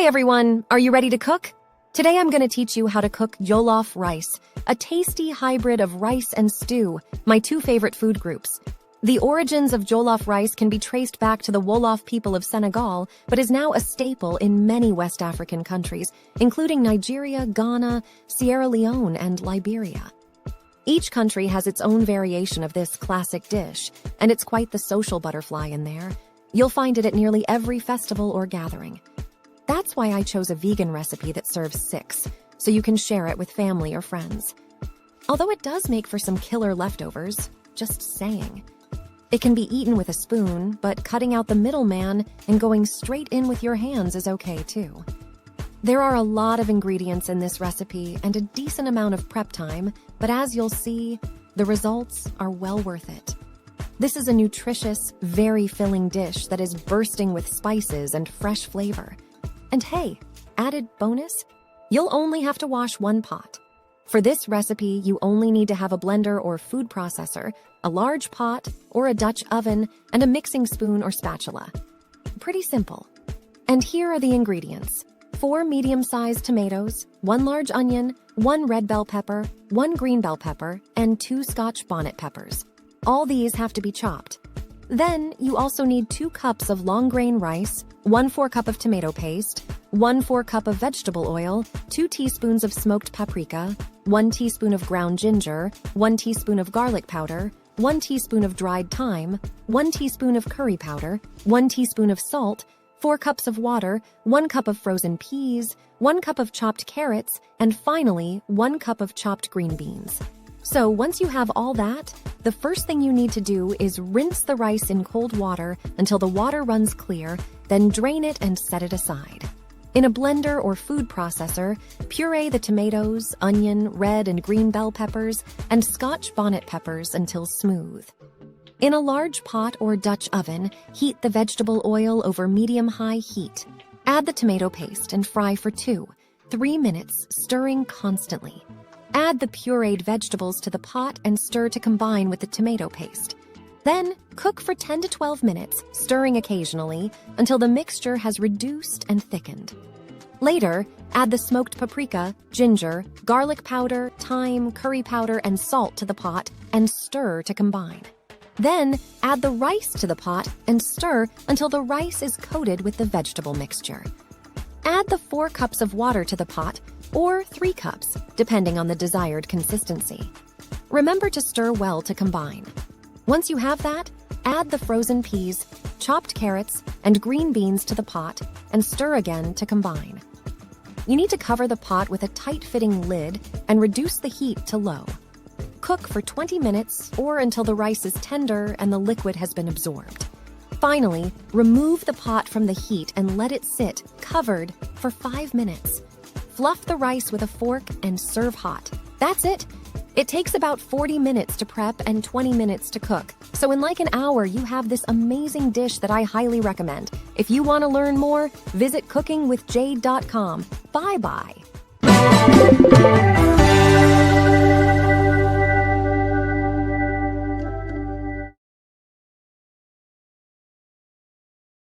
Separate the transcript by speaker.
Speaker 1: Hi everyone, are you ready to cook? Today I'm going to teach you how to cook jollof rice, a tasty hybrid of rice and stew, my two favorite food groups. The origins of jollof rice can be traced back to the Wolof people of Senegal, but is now a staple in many West African countries, including Nigeria, Ghana, Sierra Leone, and Liberia. Each country has its own variation of this classic dish, and it's quite the social butterfly in there. You'll find it at nearly every festival or gathering. That's why I chose a vegan recipe that serves 6, so you can share it with family or friends. Although it does make for some killer leftovers, just saying. It can be eaten with a spoon, but cutting out the middleman and going straight in with your hands is okay too. There are a lot of ingredients in this recipe and a decent amount of prep time, but as you'll see, the results are well worth it. This is a nutritious, very filling dish that is bursting with spices and fresh flavor. And hey, added bonus, you'll only have to wash one pot. For this recipe, you only need to have a blender or food processor, a large pot or a Dutch oven, and a mixing spoon or spatula. Pretty simple. And here are the ingredients: 4 medium-sized tomatoes, 1 large onion, 1 red bell pepper, 1 green bell pepper, and 2 Scotch bonnet peppers. All these have to be chopped. Then you also need 2 cups of long grain rice, 1/4 cup of tomato paste, 1/4 cup of vegetable oil, 2 teaspoons of smoked paprika, 1 teaspoon of ground ginger, 1 teaspoon of garlic powder, 1 teaspoon of dried thyme, 1 teaspoon of curry powder, 1 teaspoon of salt, 4 cups of water, 1 cup of frozen peas, 1 cup of chopped carrots, and finally 1 cup of chopped green beans. So once you have all that, the first thing you need to do is rinse the rice in cold water until the water runs clear, then drain it and set it aside. In a blender or food processor, puree the tomatoes, onion, red and green bell peppers, and Scotch bonnet peppers until smooth. In a large pot or Dutch oven, heat the vegetable oil over medium-high heat. Add the tomato paste and fry for 2-3 minutes, stirring constantly. Add the pureed vegetables to the pot and stir to combine with the tomato paste. Then, cook for 10 to 12 minutes, stirring occasionally, until the mixture has reduced and thickened. Later, add the smoked paprika, ginger, garlic powder, thyme, curry powder, and salt to the pot and stir to combine. Then, add the rice to the pot and stir until the rice is coated with the vegetable mixture. Add the 4 cups of water to the pot, or 3 cups, depending on the desired consistency. Remember to stir well to combine. Once you have that, add the frozen peas, chopped carrots, and green beans to the pot and stir again to combine. You need to cover the pot with a tight-fitting lid and reduce the heat to low. Cook for 20 minutes or until the rice is tender and the liquid has been absorbed. Finally, remove the pot from the heat and let it sit, covered, for 5 minutes. Fluff the rice with a fork and serve hot. That's it. It takes about 40 minutes to prep and 20 minutes to cook. So in like an hour, you have this amazing dish that I highly recommend. If you want to learn more, visit cookingwithjade.com. Bye-bye.